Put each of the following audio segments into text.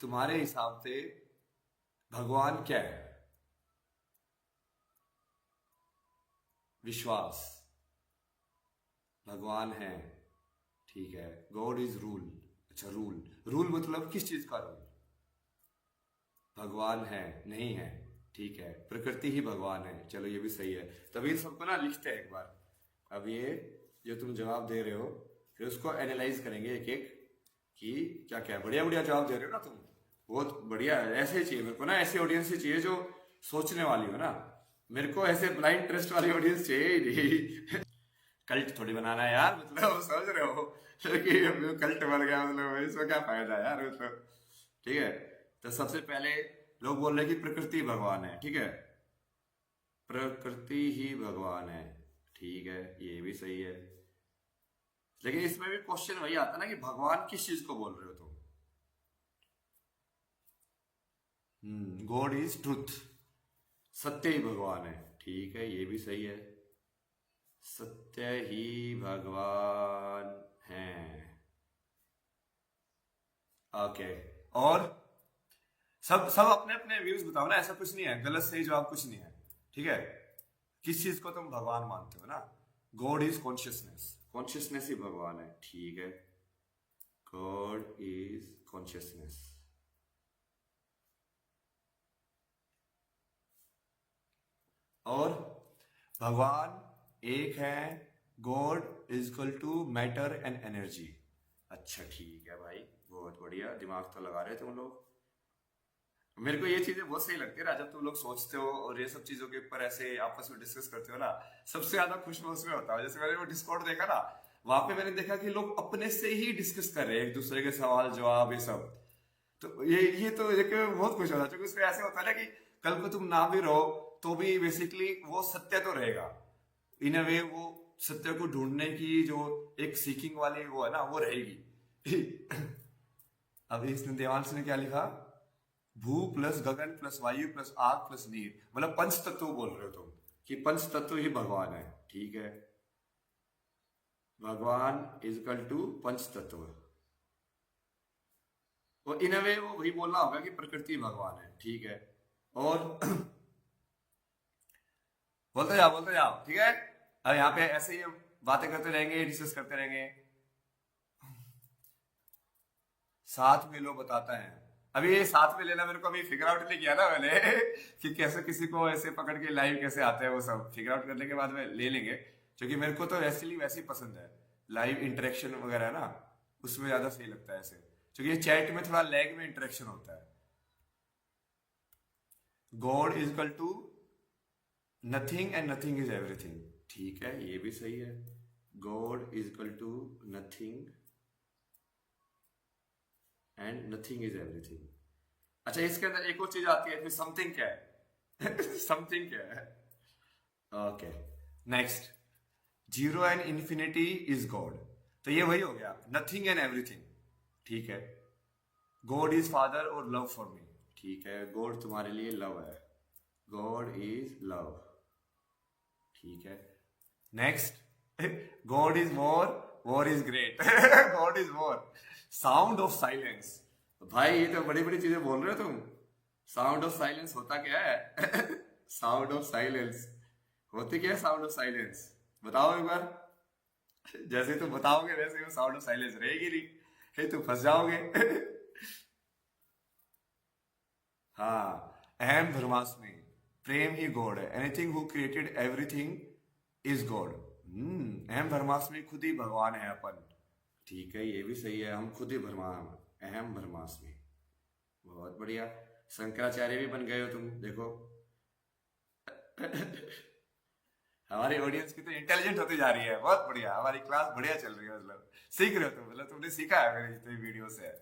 तुम्हारे हिसाब से भगवान क्या है? विश्वास। भगवान है, ठीक है। God is rule. अच्छा, रूल। रूल मतलब किस चीज का रूल? भगवान है, नहीं है, ठीक है। प्रकृति ही भगवान है, चलो ये भी सही है। तभी इन सबको ना लिखते हैं एक बार। अब ये जो तुम जवाब दे रहे हो, फिर उसको एनालाइज करेंगे एक एक कि क्या क्या है। बढ़िया बढ़िया जवाब दे रहे हो ना तुम, बहुत बढ़िया है। ऐसे ही चाहिए मेरे को ना, ऐसी ऑडियंस ही चाहिए जो सोचने वाली हो ना। मेरे को ऐसे ब्लाइंड ट्रस्ट वाली ऑडियंस चाहिए ही नहीं। कल्ट थोड़ी बनाना है यार, मतलब समझ रहे हो कि अब कल्ट बन गया, मतलब इसमें क्या फायदा है यार, मतलब। ठीक है। तो सबसे पहले लोग बोल रहे हैं कि प्रकृति भगवान है, ठीक है। प्रकृति ही भगवान है, ठीक है, ये भी सही है। लेकिन इसमें भी क्वेश्चन वही आता है ना कि भगवान किस चीज को बोल रहे हो तुम? God is truth. सत्य ही भगवान है, ठीक है, ये भी सही है। सत्य ही भगवान है, ओके। और सब सब अपने अपने व्यूज बताओ ना, ऐसा कुछ नहीं है गलत सही जवाब, कुछ नहीं है, ठीक है। किस चीज को तुम भगवान मानते हो ना? गॉड इज कॉन्शियसनेस, कॉन्शियसनेस ही भगवान है, ठीक है। God is consciousness. और भगवान एक है, God is equal to matter and energy. अच्छा ठीक है भाई, बहुत बढ़िया, दिमाग तो लगा रहे तुम लोग। मेरे को ये चीजें बहुत सही लगती है ना, जब तुम लोग सोचते हो और ये सब चीजों के ऊपर ऐसे आपस में डिस्कस करते हो ना। सबसे ज्यादा खुश मैं उसमें होता हूँ। जैसे मैंने वो डिस्कॉर्ड देखा ना, वहां पे मैंने देखा कि लोग अपने से ही डिस्कस कर रहे हैं, एक दूसरे के सवाल जवाब ये सब। तो ये तो देख के बहुत खुश होता है, क्योंकि उसमें ऐसे होता है ना कि कल को तुम ना भी रहो तो भी बेसिकली वो सत्य तो रहेगा। इन अ वे वो सत्य को ढूंढने की जो एक सीकिंग वाली वो है ना, वो रहेगी। अब इसने देवांश ने क्या लिखा? भू प्लस गगन प्लस वायु प्लस आग प्लस नीर, मतलब पंच तत्व बोल रहे हो तुम, कि पंच तत्व ही भगवान है, ठीक है। भगवान इज इक्वल टू पंच तत्व। वो इन अ वे वो वही बोलना होगा कि प्रकृति भगवान है, ठीक है। और बोलते जाओ, ठीक है। अब यहाँ पे ऐसे ही बातें करते रहेंगे, डिस्कस करते रहेंगे। साथ में लो बताता है। अभी ये साथ में लेना मेरे को अभी फिगर आउट नहीं किया ना मैंने, कि कैसे किसी को ऐसे पकड़ के लाइव कैसे आते हैं, वो सब फिगर आउट करने के बाद में ले लेंगे। क्योंकि मेरे को तो वैसे ही पसंद है, लाइव इंटरेक्शन वगैरह है ना, उसमें ज्यादा सही लगता है ऐसे। क्योंकि ये चैट में थोड़ा लैग में इंटरेक्शन होता है। God is equal to nothing and nothing is everything, ठीक है, ये भी सही है। God is equal to nothing and nothing is everything. अच्छा, इसके अंदर एक और चीज आती है, फिर समथिंग क्या है? समथिंग क्या है? Okay, next. Zero and infinity is God, तो ये वही हो गया, नथिंग एंड एवरीथिंग, ठीक है। गॉड इज फादर और लव फॉर मी, ठीक है, गॉड तुम्हारे लिए लव है। गॉड इज लव, ठीक है। Next, God is war is great. God is war. Sound of silence, भाई ये तो बड़ी बड़ी चीजें बोल रहे हो तुम। साउंड ऑफ साइलेंस होता क्या है? साउंड ऑफ साइलेंस होती क्या है? साउंड ऑफ साइलेंस बताओ एक बार। जैसे तुम बताओगे वैसे वो साउंड ऑफ साइलेंस रहेगी नहीं, फिर तुम फंस जाओगे। हाँ, अहम ब्रह्मास्मि, प्रेम ही गॉड है। Anything who created everything is God. अहम ब्रह्मास्मि, खुद ही भगवान है अपन, ठीक है, ये भी सही है, हम खुद ही भगवान, अहम ब्रह्मास्मि। बहुत बढ़िया, शंकराचार्य भी बन गए हो तुम, देखो। हमारी ऑडियंस की तो इंटेलिजेंट होती जा रही है, बहुत बढ़िया, हमारी क्लास बढ़िया चल रही है, मतलब सीख रहे हो तुम, मतलब तुमने सीखा है मेरे जितने वीडियो से।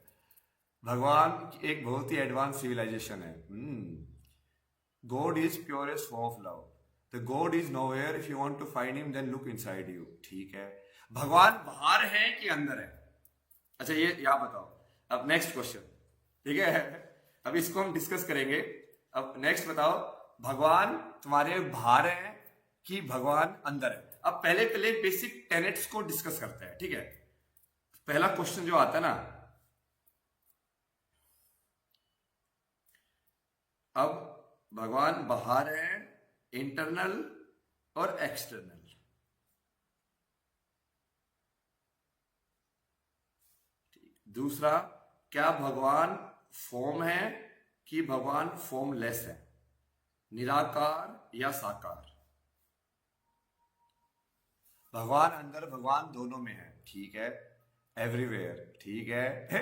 भगवान एक बहुत ही एडवांस सिविलाइजेशन है। God is purest form of love. The God is nowhere, if you want to find him then look inside you, ठीक है। भगवान बाहर है कि अंदर है? अच्छा, ये आप बताओ। अब नेक्स्ट क्वेश्चन, ठीक है। अब इसको हम डिस्कस करेंगे। अब नेक्स्ट बताओ, भगवान तुम्हारे बाहर है कि भगवान अंदर है? अब पहले पहले बेसिक टेनेट्स को डिस्कस करते हैं, ठीक है। पहला क्वेश्चन जो आता है ना, अब भगवान बाहर है, इंटरनल और एक्सटर्नल। दूसरा, क्या भगवान फॉर्म है कि भगवान फॉर्मलेस है, निराकार या साकार? भगवान अंदर, भगवान दोनों में है, ठीक है, एवरीवेयर, ठीक है।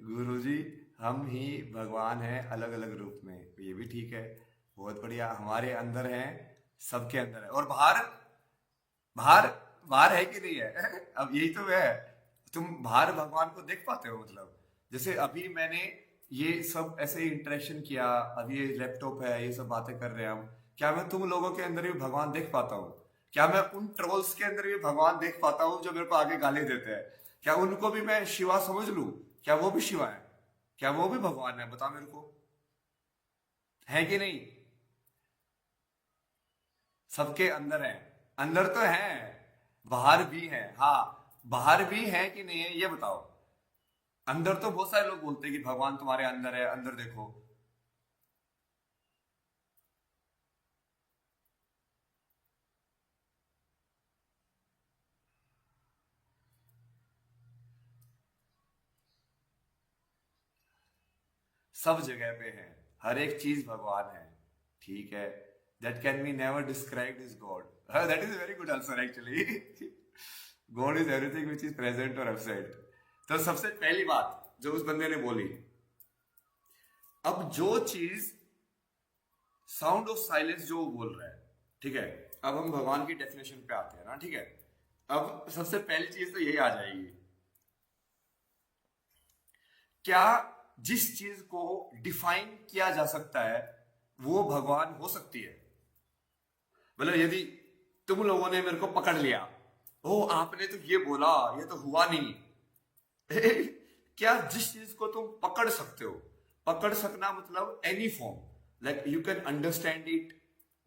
गुरुजी हम ही भगवान हैं अलग अलग रूप में, ये भी ठीक है, बहुत बढ़िया। हमारे अंदर है, सबके अंदर है। और बाहर, बाहर बाहर है कि नहीं है? अब यही तो है, तुम बाहर भगवान को देख पाते हो? मतलब जैसे अभी मैंने ये सब ऐसे इंटरेक्शन किया, अभी ये लैपटॉप है, ये सब बातें कर रहे हैं हम, क्या मैं तुम लोगों के अंदर भी भगवान देख पाता हूँ? क्या मैं उन ट्रोल्स के अंदर भी भगवान देख पाता हूँ जो मेरे को आगे गाली देते हैं? क्या उनको भी मैं शिवा समझ लूं? क्या वो भी शिवा है? क्या वो भी भगवान है? बता मेरे को, है कि नहीं? सबके अंदर है, अंदर तो है, बाहर भी है। हाँ, बाहर भी है कि नहीं है ये बताओ। अंदर तो बहुत सारे लोग बोलते हैं कि भगवान तुम्हारे अंदर है, अंदर देखो। सब जगह पे है, हर एक चीज भगवान है, ठीक है। That can be never described is God. That is very good answer actually. God is everything which is present और एब्सेंट। तो सबसे पहली बात जो उस बंदे ने बोली, अब जो चीज साउंड ऑफ साइलेंस जो वो बोल रहा है, ठीक है, अब हम भगवान की डेफिनेशन पे आते हैं ना, ठीक है। अब सबसे पहली चीज तो यही आ जाएगी, क्या जिस चीज को डिफाइन किया जा सकता है वो भगवान हो सकती है? मतलब यदि तुम लोगों ने मेरे को पकड़ लिया, ओ आपने तो ये बोला, ये तो हुआ नहीं। क्या जिस चीज को तुम पकड़ सकते हो, पकड़ सकना मतलब any form, like you can understand it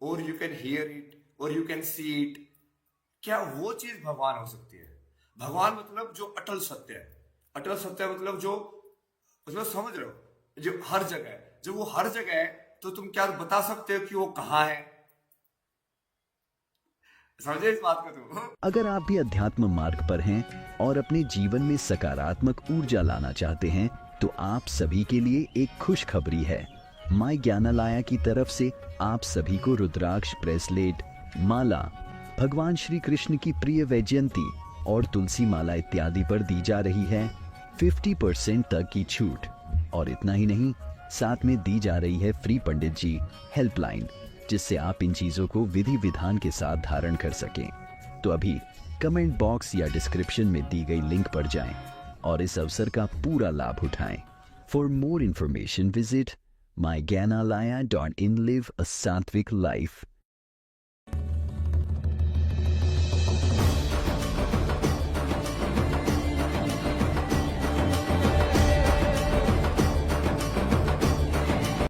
और यू कैन हियर इट और यू कैन सी इट, क्या वो चीज भगवान हो सकती है? भगवान मतलब जो अटल सत्य है, अटल सत्य मतलब जो, मतलब समझ रहे हो, जो हर जगह है, जो वो हर जगह है, तो तुम क्या बता सकते हो कि वो कहाँ है? समझे इस बात को तुम? अगर आप भी अध्यात्म मार्ग पर हैं और अपने जीवन में सकारात्मक ऊर्जा लाना चाहते हैं तो आप सभी के लिए एक खुशखबरी है। माय ज्ञानालया की तरफ से आप सभी को रुद्राक्ष ब्रेसलेट, माला, भगवान श्री कृष्ण की प्रिय वैजयंती और तुलसी माला इत्यादि पर दी जा रही है 50% तक की छूट। और इतना ही नहीं, साथ में दी जा रही है फ्री पंडित जी हेल्पलाइन, जिससे आप इन चीजों को विधि विधान के साथ धारण कर सकें। तो अभी कमेंट बॉक्स या डिस्क्रिप्शन में दी गई लिंक पर जाएं और इस अवसर का पूरा लाभ उठाएं। For more information visit mygyanalaya.in। Live a Sattvic life।